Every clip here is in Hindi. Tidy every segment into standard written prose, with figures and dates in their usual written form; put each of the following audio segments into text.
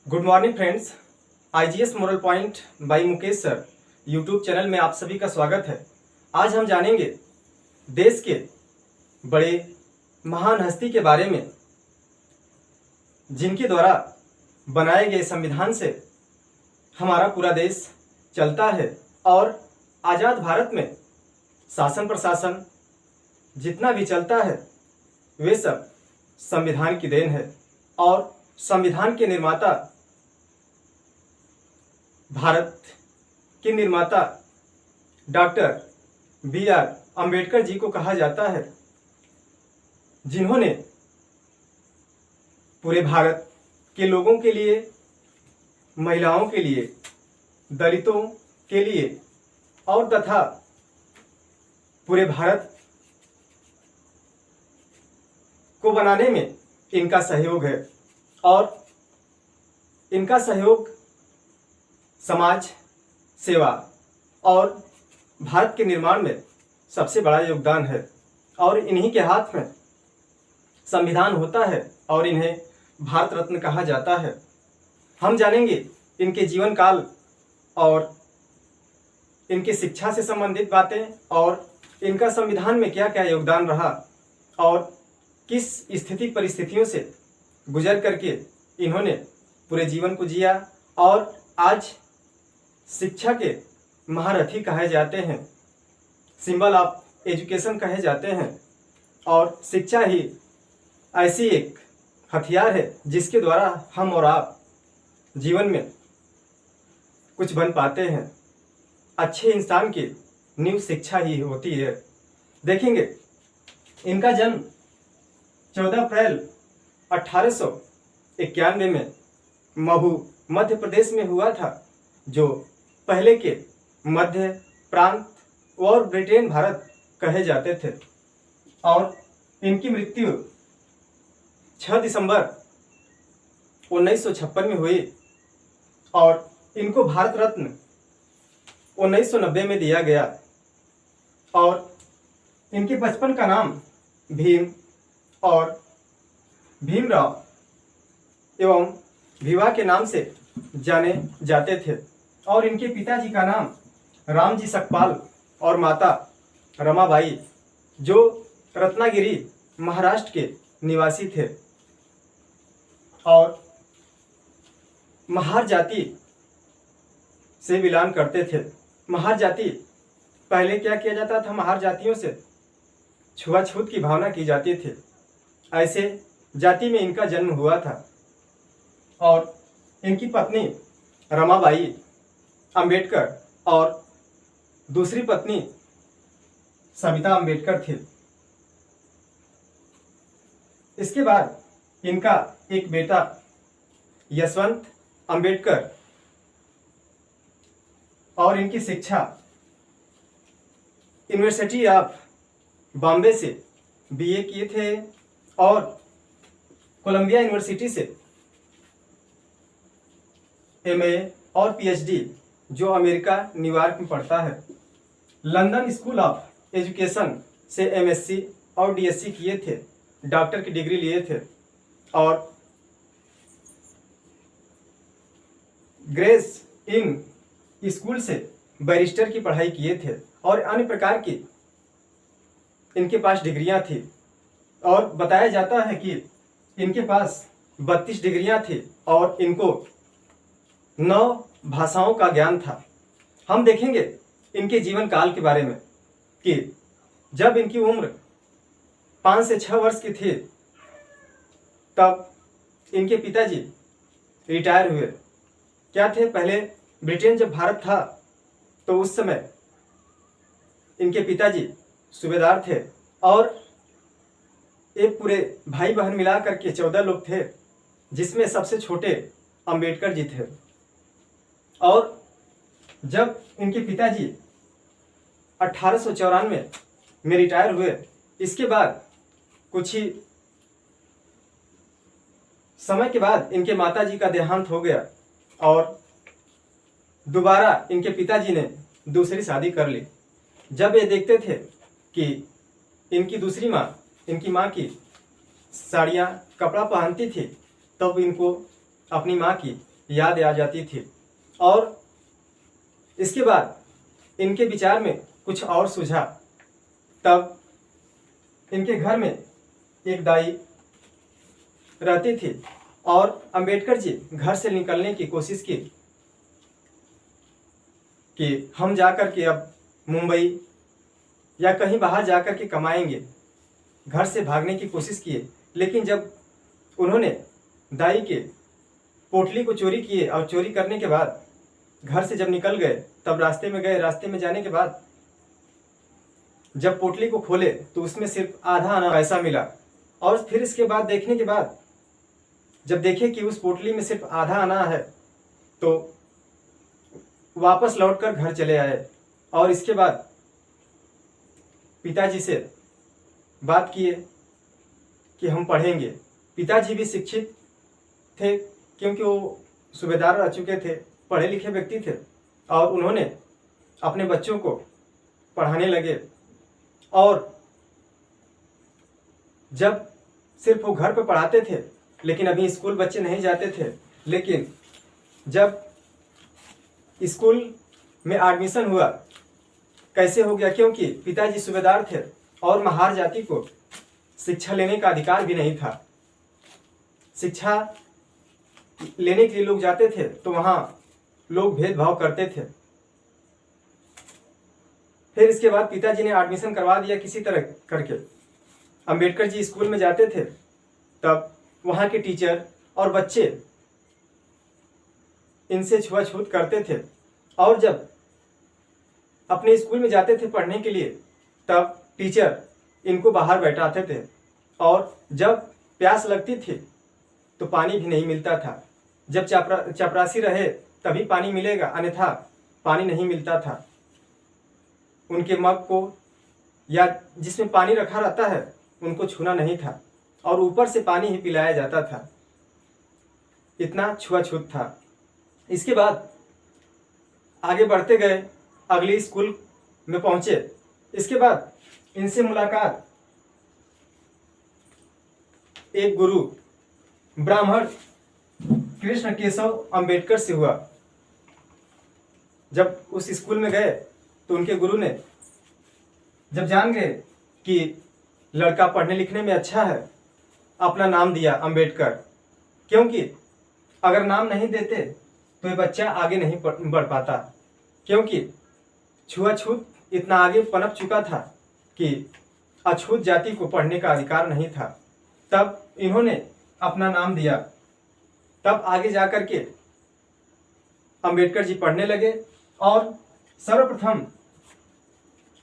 Good morning friends. IGS moral point by Mukesh sir YouTube channel में आप सभी का स्वागत है। आज हम जानेंगे देश के बड़े महान हस्ती के बारे में जिनके द्वारा बनाए गए संविधान से हमारा पूरा देश चलता है और आज़ाद भारत में शासन प्रशासन जितना भी चलता है वे सब संविधान की देन है और संविधान के निर्माता भारत के निर्माता डॉक्टर बी.आर. अंबेडकर जी को कहा जाता है, जिन्होंने पूरे भारत के लोगों के लिए, महिलाओं के लिए, दलितों के लिए और तथा पूरे भारत को बनाने में इनका सहयोग है और इनका सहयोग समाज सेवा और भारत के निर्माण में सबसे बड़ा योगदान है और इन्हीं के हाथ में संविधान होता है और इन्हें भारत रत्न कहा जाता है। हम जानेंगे इनके जीवन काल और इनकी शिक्षा से संबंधित बातें और इनका संविधान में क्या क्या योगदान रहा और किस स्थिति परिस्थितियों से गुजर करके इन्होंने पूरे जीवन को जिया और आज शिक्षा के महारथी कहे जाते हैं, सिंबल ऑफ एजुकेशन कहे जाते हैं और शिक्षा ही ऐसी एक हथियार है जिसके द्वारा हम और आप जीवन में कुछ बन पाते हैं। अच्छे इंसान की नींव शिक्षा ही होती है। देखेंगे इनका जन्म 14 अप्रैल 1891 में महू मध्य प्रदेश में हुआ था, जो पहले के मध्य प्रांत और ब्रिटेन भारत कहे जाते थे और इनकी मृत्यु 6 दिसंबर 1956 में हुई और इनको भारत रत्न 1990 में दिया गया और इनके बचपन का नाम भीम और भीमराव एवं विवाह के नाम से जाने जाते थे और इनके पिताजी का नाम रामजी सकपाल और माता रमाबाई, जो रत्नागिरी महाराष्ट्र के निवासी थे और महार जाति से बिलोंग करते थे। महार जाति पहले क्या किया जाता था, महार जातियों से छुआछूत की भावना की जाती थी। ऐसे जाति में इनका जन्म हुआ था और इनकी पत्नी रमाबाई अंबेडकर और दूसरी पत्नी सविता अंबेडकर थी। इसके बाद इनका एक बेटा यशवंत अंबेडकर और इनकी शिक्षा यूनिवर्सिटी ऑफ बॉम्बे से बीए किए थे और कोलंबिया यूनिवर्सिटी से एमए और पीएचडी, जो अमेरिका न्यूयॉर्क में पढ़ता है। लंदन स्कूल ऑफ एजुकेशन से एमएससी और डीएससी किए थे, डॉक्टर की डिग्री लिए थे और ग्रेस इन स्कूल से बैरिस्टर की पढ़ाई किए थे और अन्य प्रकार की इनके पास डिग्रियां थी और बताया जाता है कि इनके पास 32 डिग्रियां थी और इनको 9 भाषाओं का ज्ञान था। हम देखेंगे इनके जीवन काल के बारे में कि जब इनकी उम्र 5 से 6 वर्ष की थी तब इनके पिताजी रिटायर हुए। क्या थे, पहले ब्रिटेन जब भारत था तो उस समय इनके पिताजी सूबेदार थे और एक पूरे भाई बहन मिला करके 14 लोग थे, जिसमें सबसे छोटे अंबेडकर जी थे। और जब इनके पिताजी 1894 में रिटायर हुए, इसके बाद कुछ ही समय के बाद इनके माताजी का देहांत हो गया और दोबारा इनके पिताजी ने दूसरी शादी कर ली। जब ये देखते थे कि इनकी दूसरी माँ, इनकी माँ की साड़ियाँ कपड़ा पहनती थी, तब इनको अपनी माँ की याद आ जाती थी। और इसके बाद इनके विचार में कुछ और सूझा। तब इनके घर में एक दाई रहती थी और अंबेडकर जी घर से निकलने की कोशिश की कि हम जाकर के अब मुंबई या कहीं बाहर जाकर के कमाएंगे। घर से भागने की कोशिश किए, लेकिन जब उन्होंने दाई के पोटली को चोरी किए और चोरी करने के बाद घर से जब निकल गए, तब रास्ते में गए। रास्ते में जाने के बाद जब पोटली को खोले तो उसमें सिर्फ आधा आना पैसा मिला। और फिर इसके बाद देखने के बाद जब देखे कि उस पोटली में सिर्फ आधा आना है, तो वापस लौटकर घर चले आए। और इसके बाद पिताजी से बात किए कि हम पढ़ेंगे। पिताजी भी शिक्षित थे, क्योंकि वो सूबेदार रह चुके थे, पढ़े लिखे व्यक्ति थे। और उन्होंने अपने बच्चों को पढ़ाने लगे। और जब सिर्फ वो घर पे पढ़ाते थे, लेकिन अभी स्कूल बच्चे नहीं जाते थे। लेकिन जब स्कूल में एडमिशन हुआ, कैसे हो गया? क्योंकि पिताजी सूबेदार थे और महार जाति को शिक्षा लेने का अधिकार भी नहीं था। शिक्षा लेने के लिए लोग जाते थे तो वहाँ लोग भेदभाव करते थे। फिर इसके बाद पिताजी ने एडमिशन करवा दिया किसी तरह करके। अंबेडकर जी स्कूल में जाते थे, तब वहाँ के टीचर और बच्चे इनसे छुआछूत करते थे। और जब अपने स्कूल में जाते थे पढ़ने के लिए, तब टीचर इनको बाहर बैठाते थे। और जब प्यास लगती थी तो पानी भी नहीं मिलता था। जब चपरासी रहे तभी पानी मिलेगा, अन्यथा पानी नहीं मिलता था। उनके मग को या जिसमें पानी रखा रहता है उनको छूना नहीं था, और ऊपर से पानी ही पिलाया जाता था। इतना छुआछूत था। इसके बाद आगे बढ़ते गए, अगली स्कूल में पहुंचे। इसके बाद इनसे मुलाकात एक गुरु ब्राह्मण कृष्ण केशव अंबेडकर से हुआ। जब उस स्कूल में गए तो उनके गुरु ने जब जान गए कि लड़का पढ़ने लिखने में अच्छा है, अपना नाम दिया अंबेडकर। क्योंकि अगर नाम नहीं देते तो ये बच्चा आगे नहीं बढ़ पाता। क्योंकि छुआछूत इतना आगे पनप चुका था कि अछूत जाति को पढ़ने का अधिकार नहीं था। तब इन्होंने अपना नाम दिया। तब आगे जाकर के अंबेडकर जी पढ़ने लगे और सर्वप्रथम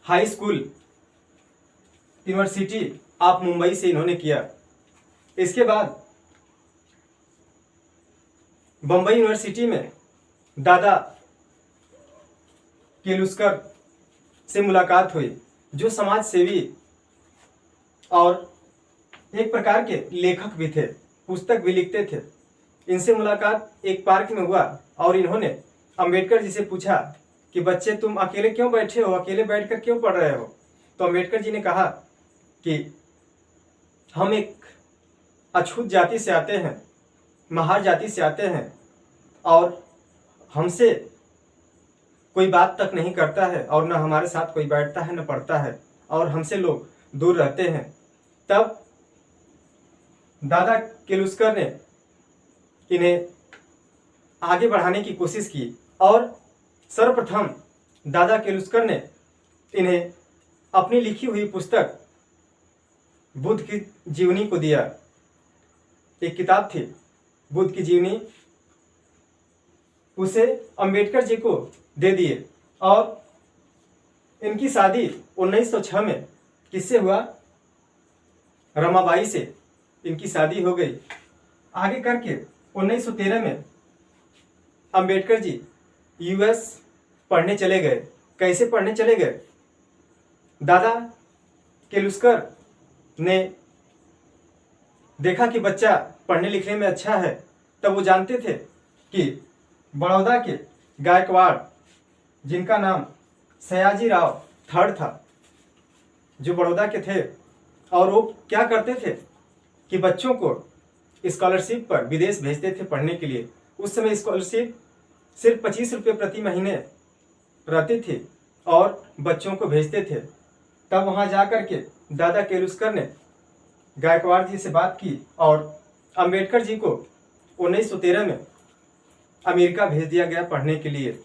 high school university of Mumbai से इन्होंने किया। इसके बाद बम्बई यूनिवर्सिटी में दादा केलुस्कर से मुलाकात हुई, जो समाज सेवी और एक प्रकार के लेखक भी थे, पुस्तक भी लिखते थे। इनसे मुलाकात एक पार्क में हुआ और इन्होंने अंबेडकर जी से पूछा कि बच्चे तुम अकेले क्यों बैठे हो, अकेले बैठकर क्यों पढ़ रहे हो? तो अंबेडकर जी ने कहा कि हम एक अछूत जाति से आते हैं, महार जाति से आते हैं, और हमसे कोई बात तक नहीं करता है, और न हमारे साथ कोई बैठता है न पढ़ता है, और हमसे लोग दूर रहते हैं। तब दादा केलुस्कर ने इन्हें आगे बढ़ाने की कोशिश की और सर्वप्रथम दादा केलुस्कर ने इन्हें अपनी लिखी हुई पुस्तक बुद्ध की जीवनी को दिया। एक किताब थी बुद्ध की जीवनी, उसे अंबेडकर जी को दे दिए। और इनकी शादी 1906 में किससे हुआ? रमाबाई से इनकी शादी हो गई। आगे करके 1913 में अंबेडकर जी यूएस पढ़ने चले गए। कैसे पढ़ने चले गए? दादा केलुस्कर ने देखा कि बच्चा पढ़ने लिखने में अच्छा है। तब वो जानते थे कि बड़ौदा के गायकवाड़, जिनका नाम सयाजी राव थर्ड था, जो बड़ौदा के थे, और वो क्या करते थे कि बच्चों को स्कॉलरशिप पर विदेश भेजते थे पढ़ने के लिए। उस समय स्कॉलरशिप सिर्फ 25 रुपये प्रति महीने रहती थी और बच्चों को भेजते थे। तब वहाँ जा कर के दादा केलुस्कर ने गायकवाड़ जी से बात की और अंबेडकर जी को 1913 में अमेरिका भेज दिया गया पढ़ने के लिए।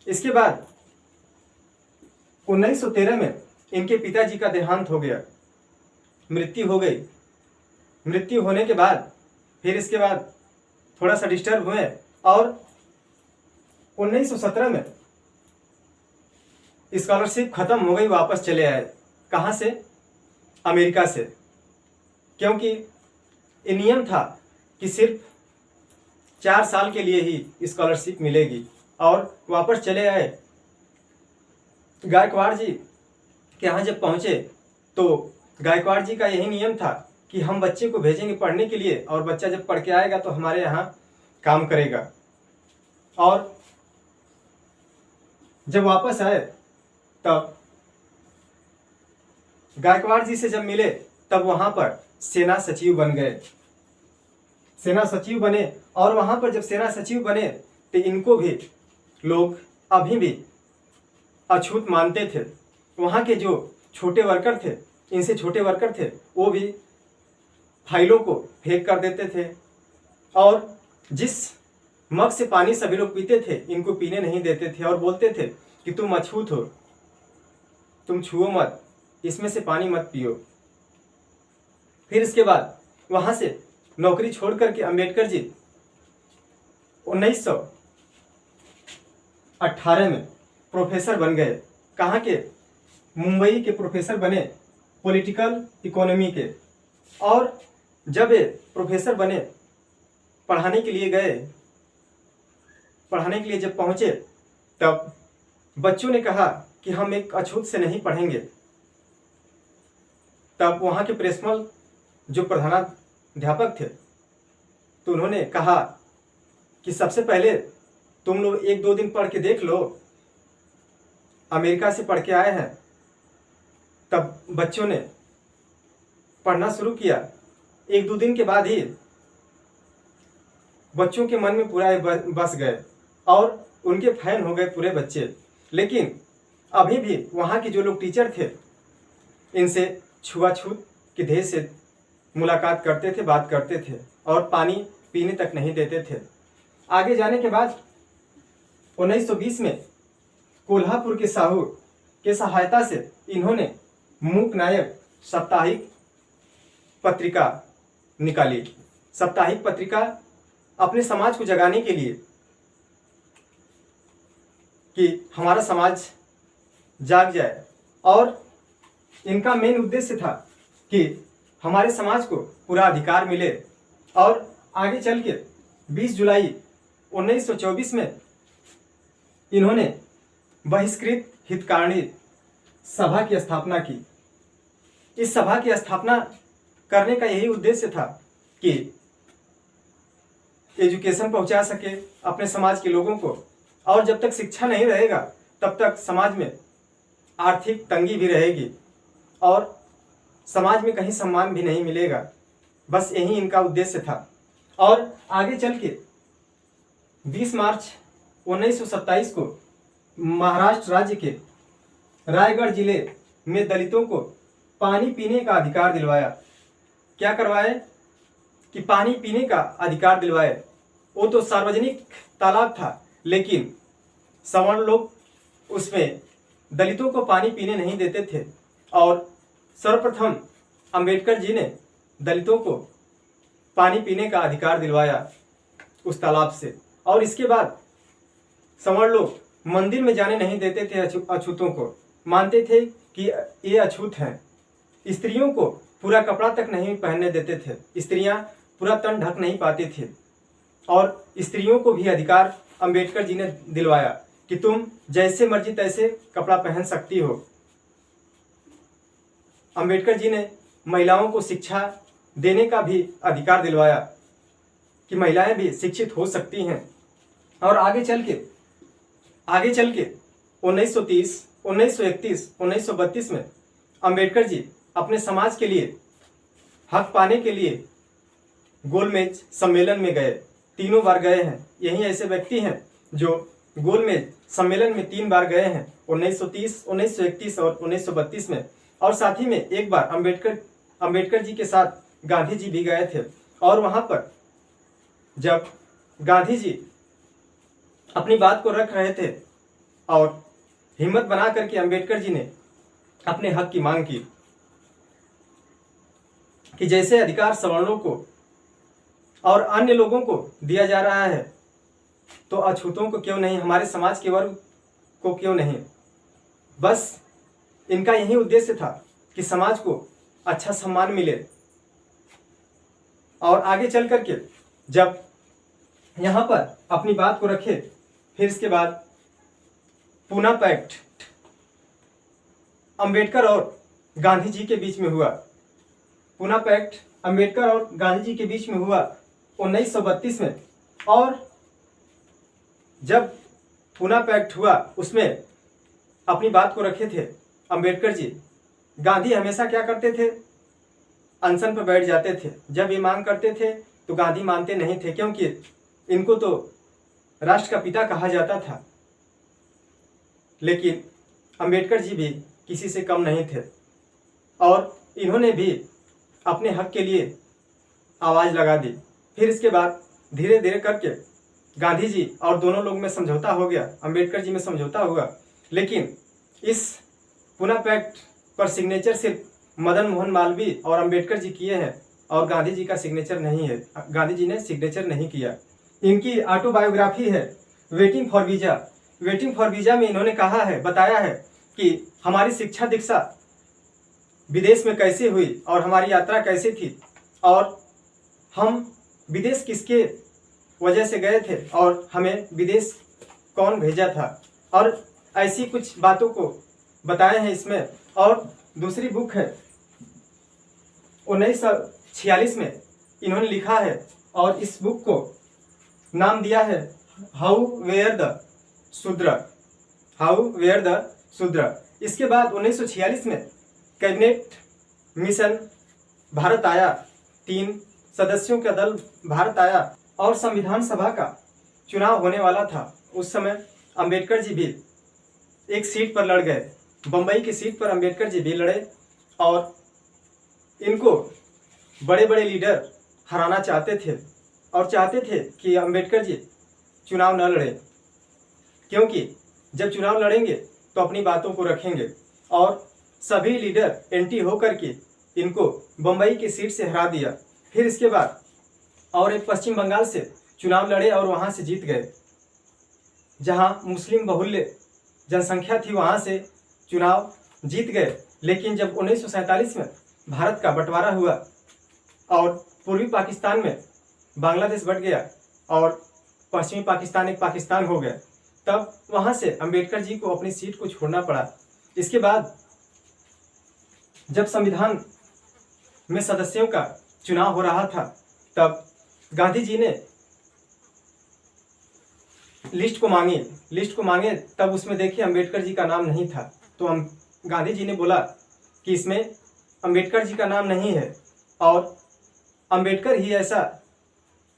इसके बाद 1913 में इनके पिताजी का देहांत हो गया, मृत्यु हो गई। मृत्यु होने के बाद फिर इसके बाद थोड़ा सा डिस्टर्ब हुए और 1917 में स्कॉलरशिप खत्म हो गई, वापस चले आए। कहाँ से? अमेरिका से। क्योंकि ये नियम था कि सिर्फ 4 साल के लिए ही स्कॉलरशिप मिलेगी और वापस चले आए। गायकवाड़ जी के यहाँ जब पहुँचे तो गायकवाड़ जी का यही नियम था कि हम बच्चे को भेजेंगे पढ़ने के लिए और बच्चा जब पढ़ के आएगा तो हमारे यहाँ काम करेगा। और जब वापस आए तब गायकवाड़ जी से जब मिले तब वहाँ पर सेना सचिव बन गए। सेना सचिव बने और वहाँ पर जब सेना सचिव बने तो इनको भी लोग अभी भी अछूत मानते थे। वहाँ के जो छोटे वर्कर थे, इनसे छोटे वर्कर थे, वो भी फाइलों को फेंक कर देते थे और जिस मग से पानी सभी लोग पीते थे इनको पीने नहीं देते थे और बोलते थे कि तुम अछूत हो, तुम छुओ मत, इसमें से पानी मत पियो। फिर इसके बाद वहाँ से नौकरी छोड़ करके अंबेडकर जी 1918 में प्रोफेसर बन गए। कहाँ के? मुंबई के प्रोफेसर बने, पॉलिटिकल इकोनॉमी के। और जब ये प्रोफेसर बने, पढ़ाने के लिए गए, पढ़ाने के लिए जब पहुँचे तब बच्चों ने कहा कि हम एक अछूत से नहीं पढ़ेंगे। तब वहाँ के प्रिंसिपल जो प्रधानाध्यापक थे तो उन्होंने कहा कि सबसे पहले तुम लोग 1-2 दिन पढ़ के देख लो, अमेरिका से पढ़ के आए हैं। तब बच्चों ने पढ़ना शुरू किया। 1-2 दिन के बाद ही बच्चों के मन में पूरा बस गए और उनके फैन हो गए पूरे बच्चे। लेकिन अभी भी वहाँ के जो लोग टीचर थे इनसे छुआछूत के ध्येय से मुलाकात करते थे, बात करते थे और पानी पीने तक नहीं देते थे। आगे जाने के बाद 1920 में कोल्हापुर के साहू के सहायता से इन्होंने मूक नायक साप्ताहिक पत्रिका निकाली। साप्ताहिक पत्रिका अपने समाज को जगाने के लिए कि हमारा समाज जाग जाए और इनका मेन उद्देश्य था कि हमारे समाज को पूरा अधिकार मिले। और आगे चल के 20 जुलाई 1924 में इन्होंने बहिष्कृत हितकारिणी सभा की स्थापना की। इस सभा की स्थापना करने का यही उद्देश्य था कि एजुकेशन पहुंचा सके अपने समाज के लोगों को। और जब तक शिक्षा नहीं रहेगा तब तक समाज में आर्थिक तंगी भी रहेगी और समाज में कहीं सम्मान भी नहीं मिलेगा। बस यही इनका उद्देश्य था। और आगे चल के 20 मार्च 1927 को महाराष्ट्र राज्य के रायगढ़ जिले में दलितों को पानी पीने का अधिकार दिलवाया। क्या करवाए? कि पानी पीने का अधिकार दिलवाए। वो तो सार्वजनिक तालाब था लेकिन सवर्ण लोग उसमें दलितों को पानी पीने नहीं देते थे और सर्वप्रथम अंबेडकर जी ने दलितों को पानी पीने का अधिकार दिलवाया उस तालाब से। और इसके बाद सवर्ण लोग मंदिर में जाने नहीं देते थे अछूतों को, मानते थे कि ये अछूत हैं। स्त्रियों को पूरा कपड़ा तक नहीं पहनने देते थे, स्त्रियां पूरा तन ढक नहीं पाती थी। और स्त्रियों को भी अधिकार अंबेडकर जी ने दिलवाया कि तुम जैसे मर्जी तैसे कपड़ा पहन सकती हो। अंबेडकर जी ने महिलाओं को शिक्षा देने का भी अधिकार दिलवाया कि महिलाएं भी शिक्षित हो सकती हैं। और आगे चल के 1930, 1931, 1932 में अंबेडकर जी अपने समाज के लिए हक पाने के लिए गोलमेज सम्मेलन में गए तीनों बार गए हैं। यही ऐसे व्यक्ति हैं जो गोलमेज सम्मेलन में 3 बार गए हैं, 1930, 1931 और 1932 में। और साथ ही में एक बार अंबेडकर जी के साथ गांधी जी भी गए थे। और वहाँ पर जब गांधी जी अपनी बात को रख रहे थे और हिम्मत बना करके अंबेडकर जी ने अपने हक की मांग की कि जैसे अधिकार सवर्णों को और अन्य लोगों को दिया जा रहा है तो अछूतों को क्यों नहीं, हमारे समाज के वर्ग को क्यों नहीं। बस इनका यही उद्देश्य था कि समाज को अच्छा सम्मान मिले। और आगे चल करके जब यहाँ पर अपनी बात को रखे, फिर इसके बाद पूना पैक्ट अंबेडकर और गांधी जी के बीच में हुआ। पूना पैक्ट अंबेडकर और गांधी जी के बीच में हुआ 1932 में। और जब पूना पैक्ट हुआ उसमें अपनी बात को रखे थे अंबेडकर जी। गांधी हमेशा क्या करते थे, अनशन पर बैठ जाते थे। जब ये मांग करते थे तो गांधी मानते नहीं थे, क्योंकि इनको तो राष्ट्र का पिता कहा जाता था। लेकिन अंबेडकर जी भी किसी से कम नहीं थे और इन्होंने भी अपने हक के लिए आवाज़ लगा दी। फिर इसके बाद धीरे धीरे करके गांधी जी और दोनों लोग में समझौता हो गया, अंबेडकर जी में समझौता हुआ। लेकिन इस पूना पैक्ट पर सिग्नेचर सिर्फ मदन मोहन मालवीय और अंबेडकर जी किए हैं और गांधी जी का सिग्नेचर नहीं है, गांधी जी ने सिग्नेचर नहीं किया। इनकी ऑटोबायोग्राफी है waiting for visa. Waiting for visa में इन्होंने कहा है, बताया है कि हमारी शिक्षा दीक्षा विदेश में कैसे हुई और हमारी यात्रा कैसे थी और हम विदेश किसके वजह से गए थे और हमें विदेश कौन भेजा था, और ऐसी कुछ बातों को बताए हैं इसमें। और दूसरी बुक है 1946 में इन्होंने लिखा है और इस बुक को नाम दिया है हाउ वेयर द शूद्र। इसके बाद 1946 में कैबिनेट मिशन भारत आया, 3 सदस्यों का दल भारत आया और संविधान सभा का चुनाव होने वाला था। उस समय अंबेडकर जी भी एक सीट पर लड़ गए, बम्बई की सीट पर अंबेडकर जी भी लड़े और इनको बड़े बड़े लीडर हराना चाहते थे और चाहते थे कि अंबेडकर जी चुनाव न लड़े, क्योंकि जब चुनाव लड़ेंगे तो अपनी बातों को रखेंगे। और सभी लीडर एंटी होकर के इनको बम्बई की सीट से हरा दिया। फिर इसके बाद और एक पश्चिम बंगाल से चुनाव लड़े और वहाँ से जीत गए, जहाँ मुस्लिम बहुल्य जनसंख्या थी, वहाँ से चुनाव जीत गए। लेकिन जब 1947 में भारत का बंटवारा हुआ और पूर्वी पाकिस्तान में बांग्लादेश बट गया और पश्चिमी पाकिस्तान एक पाकिस्तान हो गया, तब वहाँ से अंबेडकर जी को अपनी सीट को छोड़ना पड़ा। इसके बाद जब संविधान में सदस्यों का चुनाव हो रहा था तब गांधी जी ने लिस्ट को मांगे तब उसमें देखिए अंबेडकर जी का नाम नहीं था। तो हम गांधी जी ने बोला कि इसमें अंबेडकर जी का नाम नहीं है और अंबेडकर ही ऐसा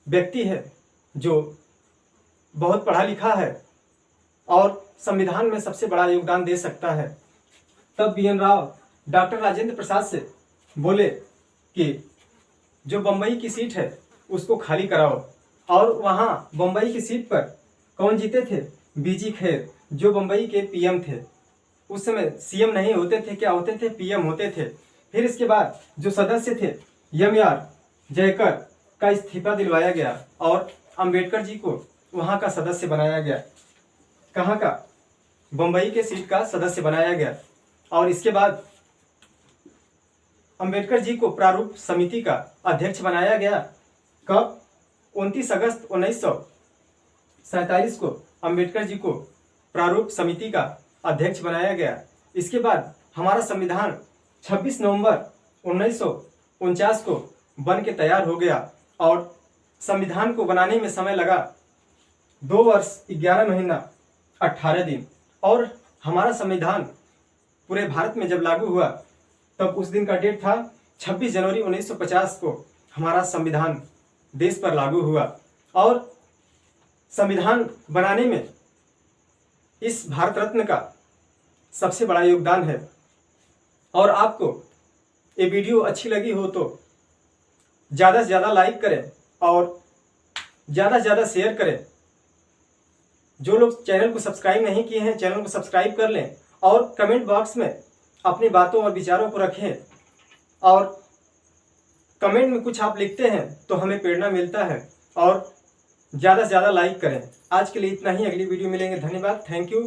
व्यक्ति है जो बहुत पढ़ा लिखा है और संविधान में सबसे बड़ा योगदान दे सकता है। तब BN राव डॉक्टर राजेंद्र प्रसाद से बोले कि जो बम्बई की सीट है उसको खाली कराओ। और वहाँ बम्बई की सीट पर कौन जीते थे, BG खेर, जो बम्बई के PM थे। उस समय CM नहीं होते थे, क्या होते थे, PM होते थे। फिर इसके बाद जो सदस्य थे MR जयकर का इस्तीफा दिलवाया गया और अंबेडकर जी को वहाँ का सदस्य बनाया गया। कहाँ का, बम्बई के सीट का सदस्य बनाया गया। और इसके बाद अंबेडकर जी को प्रारूप समिति का अध्यक्ष बनाया गया। कब, 29 अगस्त 1947 को अंबेडकर जी को प्रारूप समिति का अध्यक्ष बनाया गया। इसके बाद हमारा संविधान 26 नवंबर 1949 को बन के तैयार हो गया और संविधान को बनाने में समय लगा 2 वर्ष 11 महीना 18 दिन। और हमारा संविधान पूरे भारत में जब लागू हुआ तब उस दिन का डेट था 26 जनवरी 1950 को हमारा संविधान देश पर लागू हुआ। और संविधान बनाने में इस भारत रत्न का सबसे बड़ा योगदान है। और आपको ये वीडियो अच्छी लगी हो तो ज़्यादा से ज़्यादा लाइक करें और ज़्यादा से ज़्यादा शेयर करें। जो लोग चैनल को सब्सक्राइब नहीं किए हैं चैनल को सब्सक्राइब कर लें और कमेंट बॉक्स में अपनी बातों और विचारों को रखें। और कमेंट में कुछ आप लिखते हैं तो हमें प्रेरणा मिलता है। और ज़्यादा से ज़्यादा लाइक करें। आज के लिए इतना ही, अगली वीडियो मिलेंगे। धन्यवाद, थैंक यू।